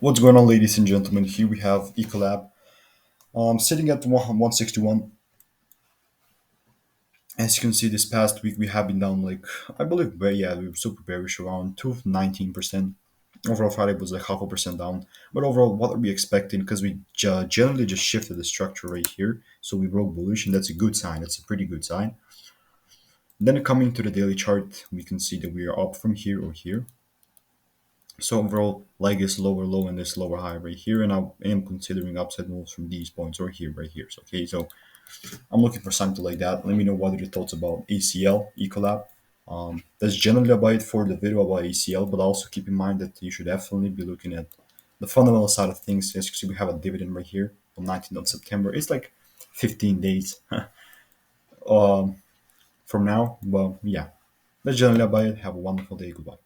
What's going on, ladies and gentlemen? Here we have Ecolab sitting at 161. As you can see, this past week we have been down like, I believe, yeah, we were super bearish around 219%. Overall, Friday was like half a percent down. But overall, what are we expecting? Because we generally just shifted the structure right here. So we broke bullish, and that's a good sign. That's a pretty good sign. Then coming to the daily chart, we can see that we are up from here or here. So overall, like this lower low and this lower high right here, and I am considering upside moves from these points or here, right here. So, okay, so I'm looking for something like that. Let me know what are your thoughts about ECL, Ecolab. That's generally about it for the video about ECL, but also keep in mind that you should definitely be looking at the fundamental side of things. As you can see, we have a dividend right here on 19th of September. It's like 15 days um, from now, but yeah, that's generally about it. Have a wonderful day. Goodbye.